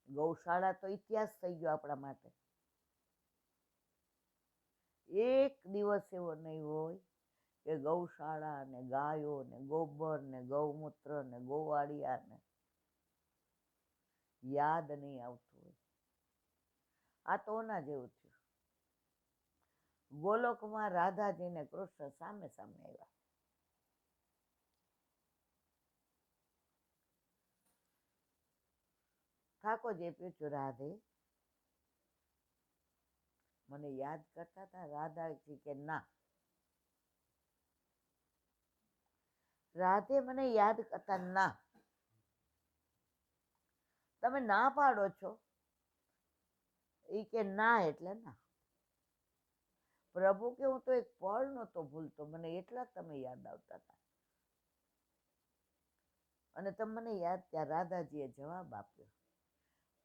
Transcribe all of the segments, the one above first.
ગૌશાળા તો ઇતિહાસ થઈ ગયો આપણા માટે. એક દિવસ એવો નહીં હોય કે ગૌશાળા ને ગાયો ને ગોબર ને ગૌમૂત્ર ને ગોવાળિયા ને યાદ નહીં આવતું હોય. આ તો ઓના જેવું થયું. ગોલોકમાં રાધાજી ને કૃષ્ણ સામે સામે આવ્યા. ઠાકોરજીએ પૂછ્યું, રાધે મને યાદ કરતા હતા? રાધાજી કે ના. રાધે મને યાદ કરતા ના. તમે ના પાડો છો. એ કે ના એટલે ના. પ્રભુ કે હું તો એક પળ નહોતો ભૂલતો, મને એટલા તમે યાદ આવતા હતા. અને તમે મને યાદ, ત્યાં રાધાજીએ જવાબ આપ્યો,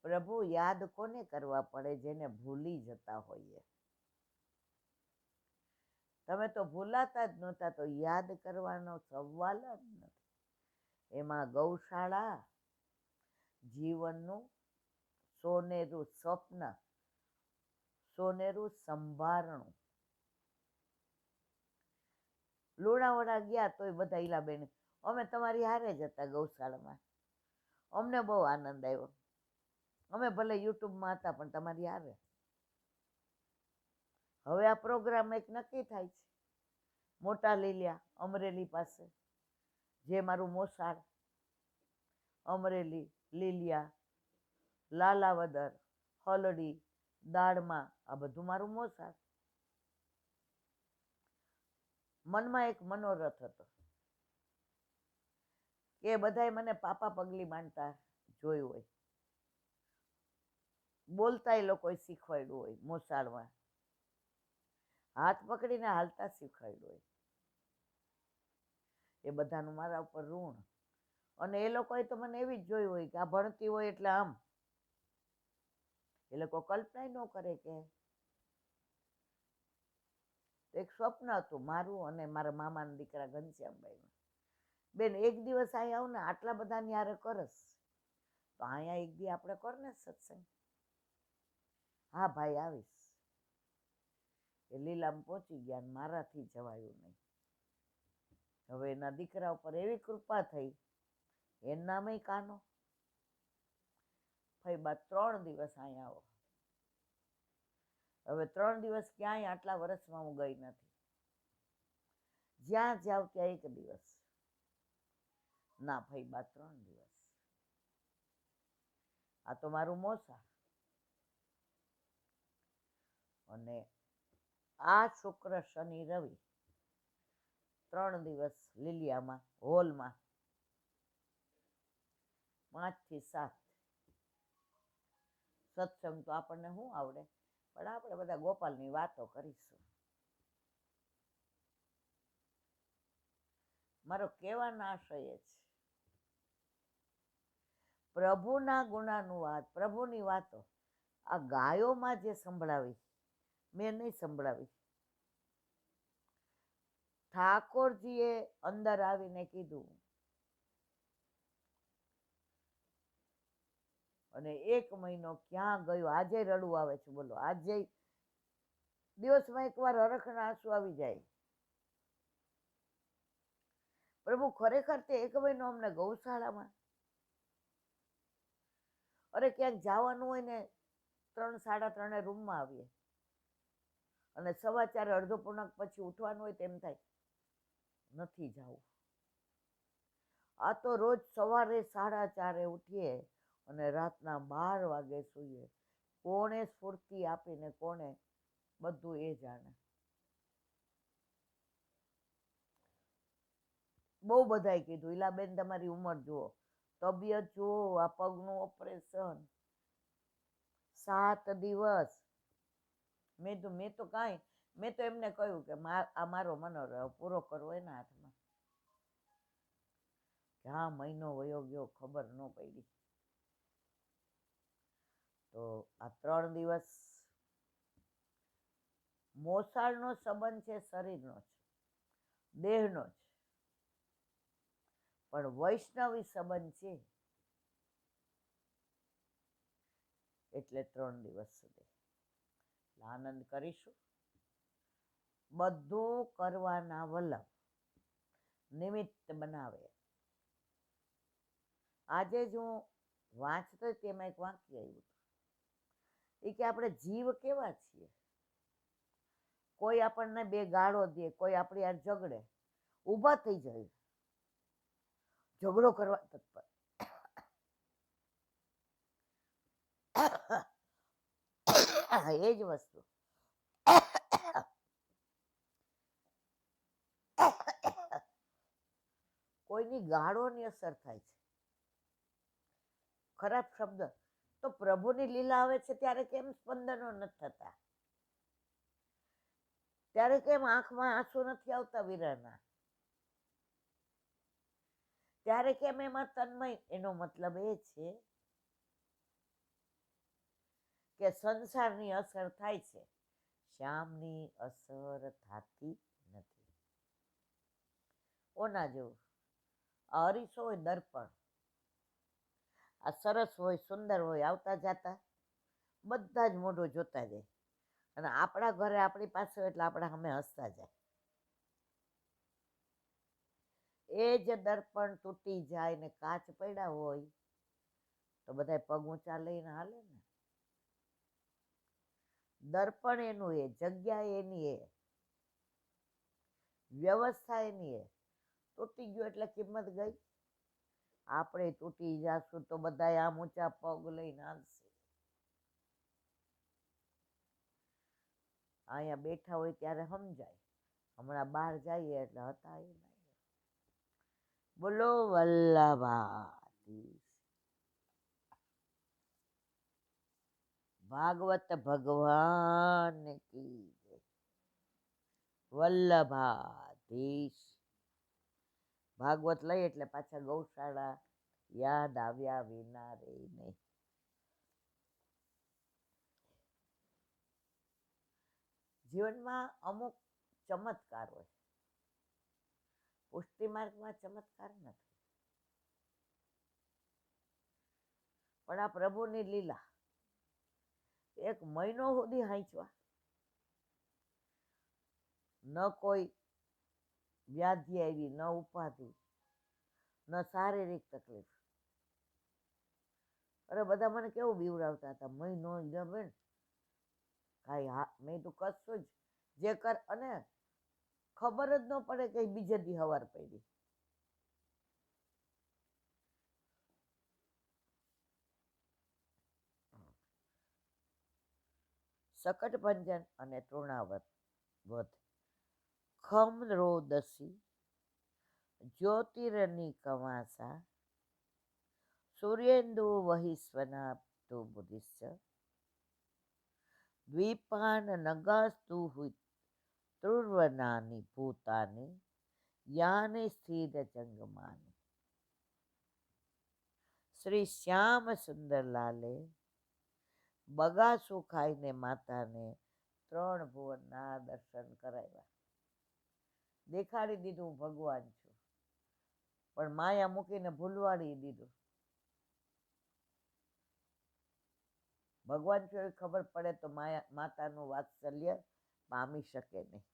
પ્રભુ યાદ કોને કરવા પડે? જેને ભૂલી જતા હોઈએ. તમે તો ભૂલાતા જ નહોતા, તો યાદ કરવાનો સવાલ જ નથી. એમાં ગૌશાળા જીવનનું સોનેરું સ્વપ્ન, સોનેરું સંભારણું. લુણાવાડા ગયા તોય બધા ઈલાબેન, અમે તમારી હારે જ હતા ગૌશાળામાં, અમને બહુ આનંદ આવ્યો, અમે ભલે યુટ્યુબમાં હતા પણ તમારી હારે. હવે આ પ્રોગ્રામ એક નક્કી થાય છે, મોટા લીલિયા અમરેલી પાસે, જે મારું મોસાળ. અમરેલી, લીલિયા, લાલાવદર, હલડી, દાળમાં, આ બધું મારું મોસાળ. મનમાં એક મનોરથ હતો કે બધાએ મને પાપા પગલી માંડતા જોયું હોય, બોલતા એ લોકોએ શીખવાડ્યું હોય, મોસાળમાં હાથ પકડીને હાલતા શીખવાડ્યું હોય. એ બધાનું મારા ઉપર ઋણ. અને એ લોકોએ તો મને એવી જ જોયું હોય કે આ ભણતી હોય એટલે આમ. એ લોકો કલ્પના ન કરે કે એક સ્વપ્ન હતું મારું અને મારા મામાના દીકરા ઘનશ્યામભાઈનું. બેન એક દિવસ અહીંયા આવું ને, આટલા બધાની હારે કરસ તો અહીંયા એક દી આપણે કર ને સત્સંગ. હા ભાઈ આવીશ. એ લીલામાં પહોંચી ગયા, મારાથી જવાયું નહીં. હવે એના દીકરા ઉપર એવી કૃપા થઈ, એનું નામે કાનો. ભાઈ બા 3 દિવસ અહીંયા આવો. હવે 3 દિવસ ક્યાંય આટલા વર્ષમાં હું ગઈ નથી. જ્યાં જાવ ત્યાં 1 દિવસ. ના ભાઈ બા 3 દિવસ. આ તો મારું મોસાળ. અને આ શુક્ર શનિ રવિ 3 દિવસ લીલિયામાં હોલમાં 5 થી 7. સત્સંગ તો આપણને શું આવડે, પણ આપણે બધા ગોપાલની વાતો કરીશું. મારો કહેવાનો આશય જ પ્રભુના ગુણાનુવાદ, પ્રભુની વાતો આ ગાયોમાં જે સંભળાવી મેં નહીં સંભળાવી. ઠાકોરજીએ અંદર આવીને કીધું, અને 1 મહિનો ક્યાં ગયો, આજે રડવું આવે છે. બોલો, આજે દિવસમાં એકવાર હરખના આંસુ આવી જાય. પ્રભુ ખરેખર તે 1 મહિનો અમને ગૌશાળામાં. અરે ક્યાંક જવાનું હોય ને 3, 3:30 રૂમમાં આવીએ, અને 4:15 અડધો પૂર્ણાક પછી ઉઠવાનું હોય તેમ થાય નથી જવું. આ તો રોજ સવારે 4:30 ઉઠીએ અને રાતના 12 વાગે સૂઈએ. કોણે સ્ફૂર્તિ આપીને કોણે, બધું એ જાણે. બહુ બધાએ કીધું, ઈલાબેન તમારી ઉંમર જુઓ, તબિયત જુઓ, આ પગનું ઓપરેશન, 7 દિવસ. મેં તો કાંઈ, મેં તો એમને કહ્યું કે આ મારો મનોરથ પૂરો કરવો એના હાથમાં. ક્યાં મહિનો વયો ગયો ખબર ન પડી. તો આ 3 દિવસ મોસાળનો સંબંધ છે, શરીરનો છે, દેહનો છે, પણ વૈષ્ણવી સંબંધ છે. એટલે 3 દિવસ સુધી આનંદ કરીશું. બધું કરવાના વલભ નિમિત્ત બનાવે. આજે જ હું વાંચતો તેમાં એક વાક્ય આવ્યું હતું એ કે આપણે જીવ કેવા છીએ. કોઈ આપણને બે ગાળો દે, કોઈ આપણી યાર ઝઘડે, ઊભા થઈ જાય, ઝઘડો કરવા તત્પર. એ જ વસ્તુ કોઈની ગાળોની અસર થાય છે, ખરાબ શબ્દ. તો પ્રભુની લીલા આવે છે ત્યારે કેમ સ્પંદનો નથી થતા? ત્યારે કેમ આંખમાં આંસુ નથી આવતા વીરાના? ત્યારે કેમ એમાં તન્મય? એનો મતલબ એ છે કે સંસારની અસર થાય છે, શ્યામની અસર થતી નથી. ઓના જેવું આ અરીસો હોય, દર્પણ. આ સરસ હોય, સુંદર હોય, આવતા જતા બધા જ મોઢું જોતા જાય, અને આપણા ઘરે આપણી પાસે હોય એટલે આપણા સામે હસતા જાય. એ જ દર્પણ તૂટી જાય ને કાચ પડ્યા હોય તો બધા પગ ઊંચા લઈને હાલે ને. દર્પણ એનું એ, જગ્યા એની એ, વ્યવસ્થા એની એ. તૂટી ગયું એટલે કિંમત ગઈ. આપણે તૂટી જાશું તો બધા આમ ઊંચા પગ લઈને હાલશે. અહીંયા બેઠા હોય ત્યારે સમજાય, હમણાં બહાર જઈએ એટલે હતા એ નહીં. બોલો વલ્લભાધીશ. ભાગવત ભગવાન કી જય. વલ્લભાધીશ. ભાગવત લઈ એટલે પાછા ગૌશાળા યાદ આવ્યા વિના રે નહીં. જીવનમાં અમુક ચમત્કાર હોય, પુષ્ટિ માર્ગમાં ચમત્કાર નથી, પણ આ પ્રભુની લીલા. એક મહિનો સુધી હાંચવા, ન કોઈ વ્યાધિ આવી, ન ઉપાધિ, ન શારીરિક તકલીફ. અરે બધા મને કેવું બીવડાવતા હતા, મહિનો બેન કાંઈ મેં તો કશું જ જે કર, અને ખબર જ ન પડે કે બીજે દી હવાર પડી. સકટ ભંજન અને તૃણાવત વધ ખમ રોદસી જ્યોતિરની કવાસા સૂર્યેન્દુ વહિસ્વના તુ બુદ્ધિશ્ચ દ્વીપાન નગાસ્તુ તુર્વનાની ભૂતાની યાને સ્થિર જંગમાની. શ્રી શ્યામ સુંદરલાલે બગાસું ખાઈને માતાને 3 ભુવનના દર્શન કરાવ્યા. દેખાડી દીધું હું ભગવાન છું, પણ માયા મૂકીને ભૂલવાડી દીધું. ભગવાન છું એવી ખબર પડે તો માતાનું વાત્સલ્ય પામી શકે નહીં.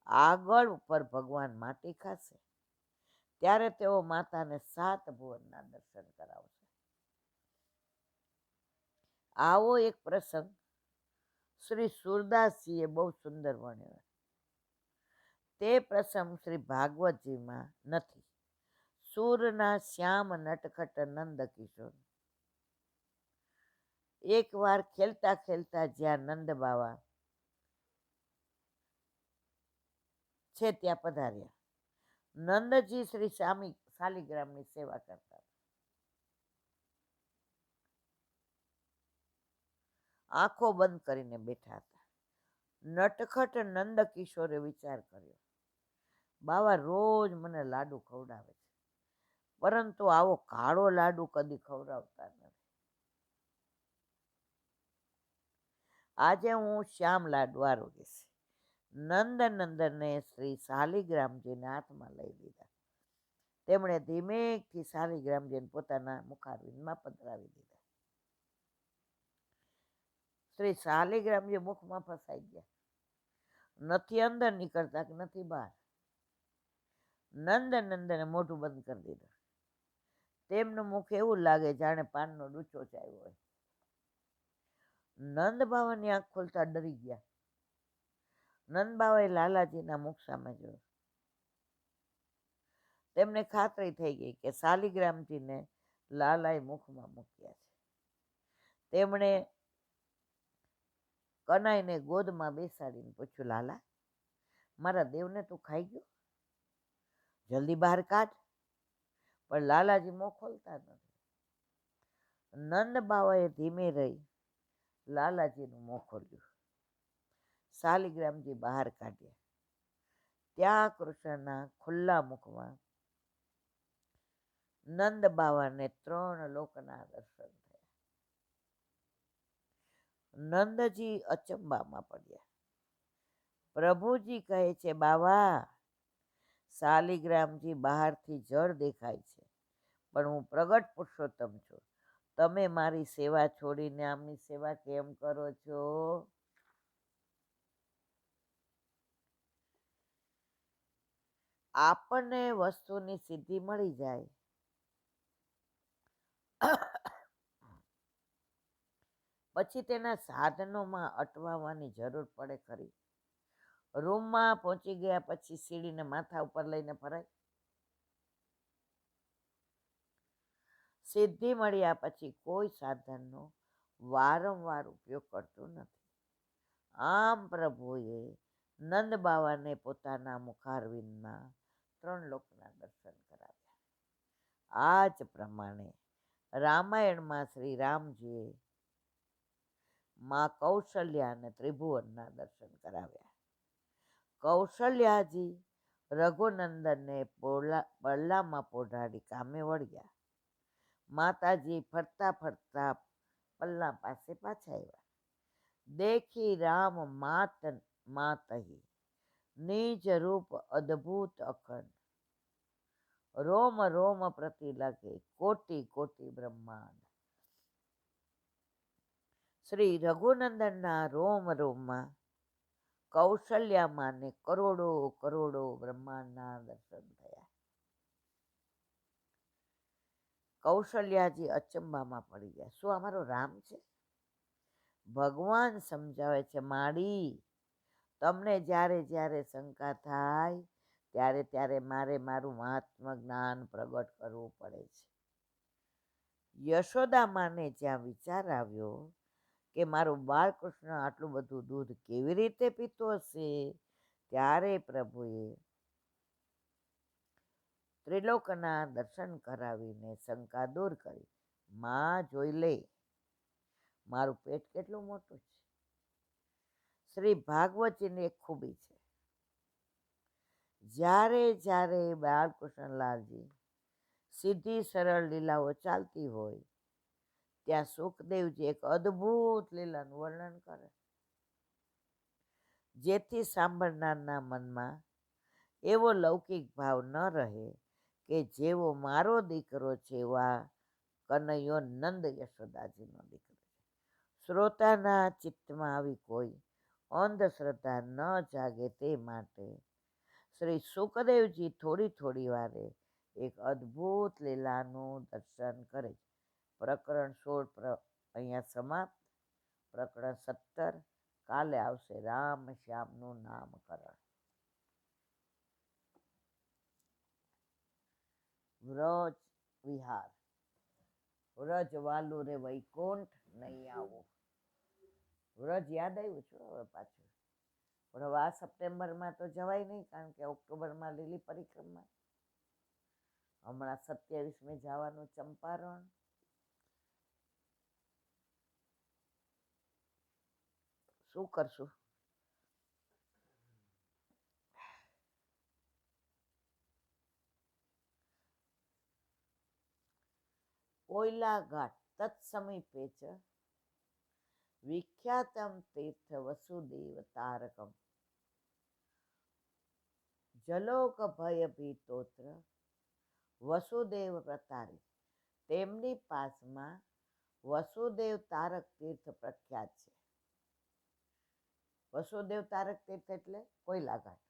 આગળ ઉપર ભગવાન માટી ખાશે ત્યારે તેઓ માતાને 7 ભુવનના દર્શન કરાવશે. આવો એક પ્રસંગ શ્રી સુરદાસજીએ બહુ સુંદર વર્ણ્યો. તે પ્રસંગ શ્રી ભાગવતજીમાં નથી. સૂરના શ્યામ નટખટ નંદ કિશોર એક વાર ખેલતા ખેલતા જ્યાં નંદ બાવા છે ત્યાં પધાર્યા. નંદજી શ્રી શાલિગ્રામની સેવા કરતા. આંખો બંધ કરીને બેઠા હતા. નટખટ નંદ કિશોરે વિચાર કર્યો, બાવા રોજ મને લાડુ ખવડાવે છે, પરંતુ આવો કાળો લાડુ કદી ખવડાવતા નથી. આજે હું શ્યામ લાડુ આરોગીશ. નંદનંદને શ્રી શાલિગ્રામજીને હાથમાં લઈ લીધા. તેમણે ધીમેકથી શાલિગ્રામજીને પોતાના મુખારવિંદમાં પધરાવી દીધા. શ્રી શાલિગ્રામજી મુખમાં ફસાઈ ગયા, નથી અંદર નીકળતા કે નથી બહાર. નંદને મોઢું બંધ કરી દીધું. તેમનું મુખ એવું લાગે જાણે પાનનો ડૂચો ચાવ્યો હોય. નંદ બાવાની આંખ ખોલતા ડરી ગયા. નંદ બાવાએ લાલાજીના મુખ સામે જોયું. તેમને ખાતરી થઈ ગઈ કે શાલિગ્રામજીને લાલાએ મુખમાં મૂક્યા છે. તેમણે કનાઈને ગોદમાં બેસાડીને પૂછ્યું, લાલા, મારા દેવને તું ખાઈ ગયો? જલ્દી બહાર કાઢ. પણ લાલાજી મોં ખોલતા નથી. નંદ બાવાએ ધીમે રહી લાલાજીનું મોં ખોલ્યું. શાલિગ્રામજી બહાર કાઢ્યા. ત્યાં કૃષ્ણના ખુલ્લા મુખમાં નંદ બાવાને 3 લોકના દર્શન થયા. નંદજી અચંબામાં પડ્યા. પ્રભુજી કહે છે, બાવા, શાલિગ્રામજી બહારથી જળ દેખાય છે, પણ હું પ્રગટ પુરુષોત્તમ છું. તમે મારી સેવા છોડીને આમની સેવા કેમ કરો છો? આપણને વસ્તુની સિદ્ધિ મળી જાય પછી તેના સાધનોમાં અટવાવાની જરૂર પડે ખરી? રૂમમાં પહોંચી ગયા પછી સીડીને માથા ઉપર લઈને ફરાય? સિદ્ધિ મળ્યા પછી કોઈ સાધનનો વારંવાર ઉપયોગ કરતું નથી. આમ પ્રભુએ નંદ બાવાને પોતાના મુખારવિંદના 3 લોકના દર્શન કરાવ્યા. આ જ પ્રમાણે રામાયણમાં શ્રી રામજીએ માં કૌશલ્યા અને ત્રિભુવનના દર્શન કરાવ્યા. કૌશલ્યાજી રઘુનંદનને બળલામાં પોઢાડી કામે વળ્યા. માતાજી ફરતા ફરતા પલ્લા પાસે પાછા આવ્યા. દેખી રામ માતહી નિજ રૂપ અદ્ભુત અખંડ, રોમ રોમ પ્રતિ લગે કોટી કોટી બ્રહ્માંડ. શ્રી રઘુનંદનના રોમ રોમમાં કૌશલ્યામાને કરોડો કરોડો બ્રહ્માંડના દર્શન થયા. કૌશલ્યાજી અચંબામાં પડી ગયા. શું અમારો રામ છે? ભગવાન સમજાવે છે, માડી, તમને જ્યારે જ્યારે શંકા થાય ત્યારે ત્યારે મારે મારું મહાત્મ જ્ઞાન પ્રગટ કરવું પડે છે. યશોદામાને જ્યાં વિચાર આવ્યો કે મારું બાળકૃષ્ણ આટલું બધું દૂધ કેવી રીતે પીતો હશે, ત્યારે પ્રભુએ ત્રિલોકના દર્શન કરાવીને શંકા દૂર કરી. માં, જોઈ લે, મારું પેટ કેટલું મોટું છે. શ્રી ભાગવતજીની એક ખૂબી છે. જ્યારે જ્યારે બાલકૃષ્ણલાલજી સીધી સરળ લીલાઓ ચાલતી હોય ત્યાં સુખદેવજી એક અદ્ભુત લીલાનું વર્ણન કરે, જેથી સાંભળનારના મનમાં એવો લૌકિક ભાવ ન રહે કે જેવો મારો દીકરો છે એવા કનૈયો નંદ યશોદાજીનો દીકરો છે. શ્રોતાના ચિત્તમાં આવી કોઈ અંધશ્રદ્ધા ન જાગે તે માટે શ્રી સુખદેવજી થોડી થોડી વારે એક અદ્ભુત લીલાનું દર્શન કરે. પ્રકરણ 16 અહીંયા સમાપ્ત. પ્રકરણ 17 કાલે આવશે. રામ શ્યામનું નામકરણ. વ્રજ વિહાર. વ્રજ વાલું રે વૈકુંઠ નહીં આવું. વ્રજ યાદ આવ્યું છું હવે પાછું. પણ હવે આ સપ્ટેમ્બરમાં તો જવાય નહીં, કારણ કે ઓક્ટોબરમાં લીલી પરિક્રમા. હમણાં 27મે જવાનું ચંપારણ. શું કરશું? કોયલા ઘાટ તત્સમીપે ચ વિખ્યાતમ તીર્થ વસુદેવ તારકમ, જલોક ભય ભીતોત્ર વસુદેવ પ્રતારી. તેમની પાસમાં વસુદેવ તારક તીર્થ પ્રખ્યાત છે. વસુદેવ તારક તીર્થ એટલે કોયલા ઘાટ.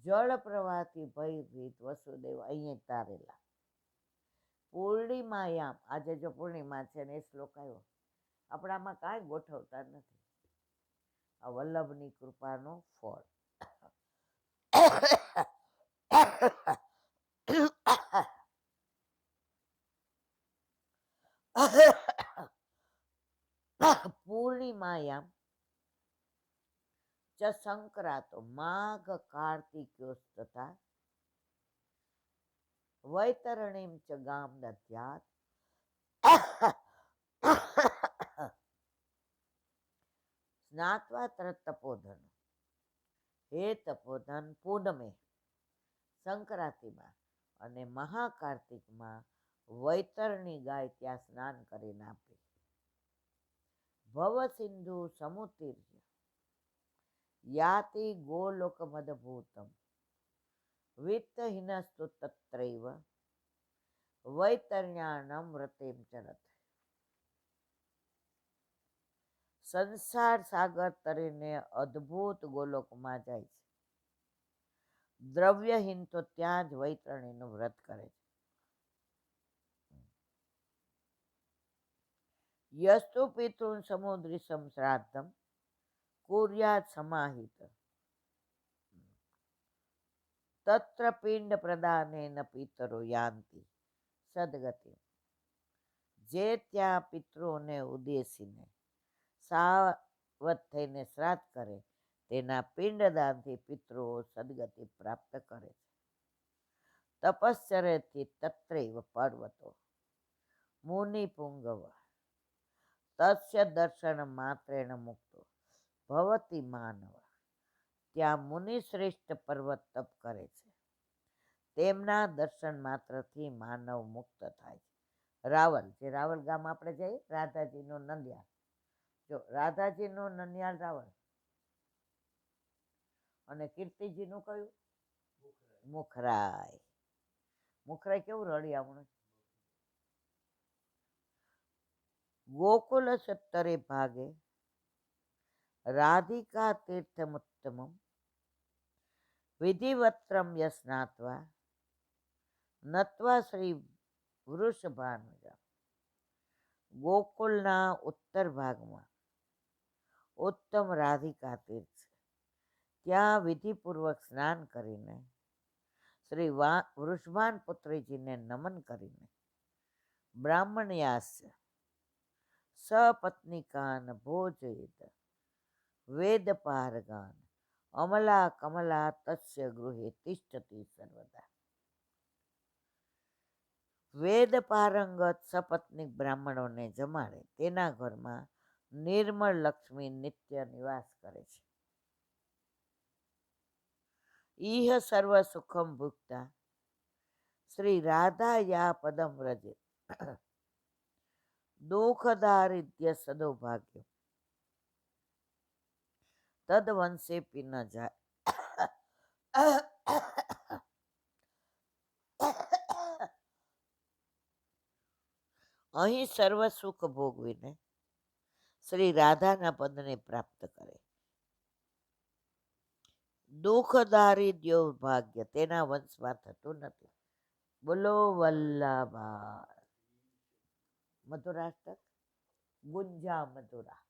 જળ પ્રવાહથી ભયભીત વસુદેવ અહીંયા તારેલા. પૂર્ણિમાયામ, આજે જો પૂર્ણિમા છે ને એ શ્લોક આવ્યો. આપણામાં કાંઈ ગોઠવતા નથી. આ વલ્લભની કૃપાનો ફળ. પૂર્ણિમાયામ ચ સંક્રાંતો માઘ કાર્તિક્યોસ તથા વૈતરણીમ ચ ગામ દધ્યાત સ્નાત્વા તપોધન. હે તપોધન, પૂનમે સંક્રાંતિમાં અને મહાકાર્તિકમાં વૈતરણી ગાય ત્યાં સ્નાન કરીને આપે. ભવ સિંધુ સમુતીર્ય યાતિ ગોલોક મદભૂતમ વિત્તહીનસ્તુ તત્રૈવ વૈતરણ્યાનમ વ્રતેમ ચરત. સંસાર સાગર તરીને અદ્ભુત ગોલોકમાં જાય છે. દ્રવ્યહીન તો ત્યાં જ વૈતરણીનું વ્રત કરે છે. યસ્તુ પિતૃન સમુદ્રીસમ શ્રાદ્ધમ કુર્યાત સમાહિત તત્ર પિંડ પ્રદાનેન પિતરો યાંતિ સદગતિ. જે ત્યાં પિતૃઓને ઉદ્દેશીને સાવધ થઈને શ્રાદ્ધ કરે તેના પિંડદાનથી પિતૃઓ સદગતિ પ્રાપ્ત કરે છે. તપશ્ચર્યથી તત્રૈવ પર્વતો મુનિપુંગવ તસ્ય દર્શન માત્રેણ મુક્તો ભવતી માનવ. ત્યાં મુનિશ્રેષ્ઠ પર્વત તપ કરે છે. તેમના દર્શન માત્રથી માનવ મુક્ત થાય છે. રાવલ, જે રાવલ ગામ આપણે જઈએ, રાધાજીનો નંદિયાળ. જો રાધાજીનો નંદિયાળ રાવલ અને કીર્તિજીનું કયું? મુખરાય. મુખરાય કેવું રળિયામણું. ગોકુલ સત્તરે ભાગે રાધિકા તીર્થમુત્તમમ વિધિવત્રમ યસ્નાત્વા નત્વા શ્રી વૃષભાનુજા. ગોકુલના ઉત્તર ભાગમાં ઉત્તમ રાધિકા તીર્થ છે. ત્યાં વિધિપૂર્વક સ્નાન કરીને શ્રી વૃષભાન પુત્રીજીને નમન કરીને બ્રાહ્મણયાસ્ય સપત્નિકાન ભોજયિત વેદપારગાન અમલા કમલા તસ્ય ગૃહે તિષ્ઠતિ સર્વદા. વેદ પારંગત સપત્નિક બ્રાહ્મણોને જમાડે તેના ઘરમાં નિર્મળ લક્ષ્મી નિત્ય નિવાસ કરે છે. ઈહ સર્વ સુખમ ભુક્તા શ્રી રાધા યા પદમ વ્રજે દુઃખદારિદ્ર્ય સદૌભાગ્ય તદ વંશે પી ન જાય. અહીં સર્વ સુખ ભોગવીને શ્રી રાધાના પદને પ્રાપ્ત કરે. દુઃખદારિદ્ર્ય ભાગ્ય તેના વંશમાં થતું નથી. બોલો વલ્લભા. મધુરાષ્ટક ગુંજા મધુરા.